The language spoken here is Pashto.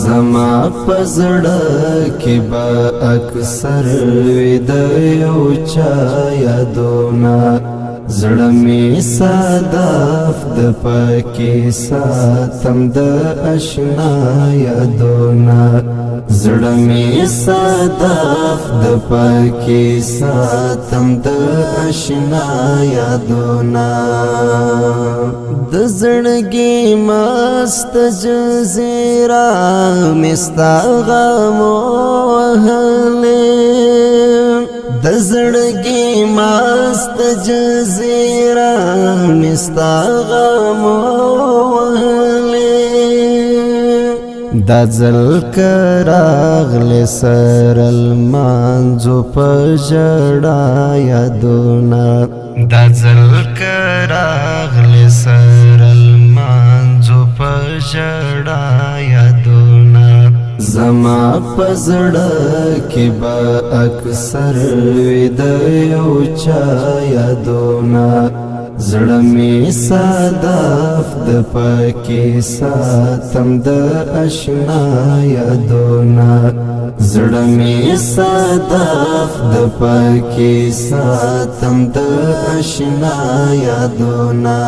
زما پزړه کې با اکثر د یو چا یادونه زړه می صادف د پکې ساتم د آشنا یادونه زړه می صادف د پکې ساتم د آشنا یادونه د زړګي مست جزیره مستا غم وهلې د زړګي مست جزیره مستا غم وهلې دا ځل کراغل سر المانځو په ژړا یادونه دا ځل کراغل سر المانځو په ژړا یادونه زما پزړه کې با اکثر د یو چا یادونه زړه می صادف د پکې ساتم د آشنا یادونه زړه می صادف د پکې ساتم د آشنا یادونه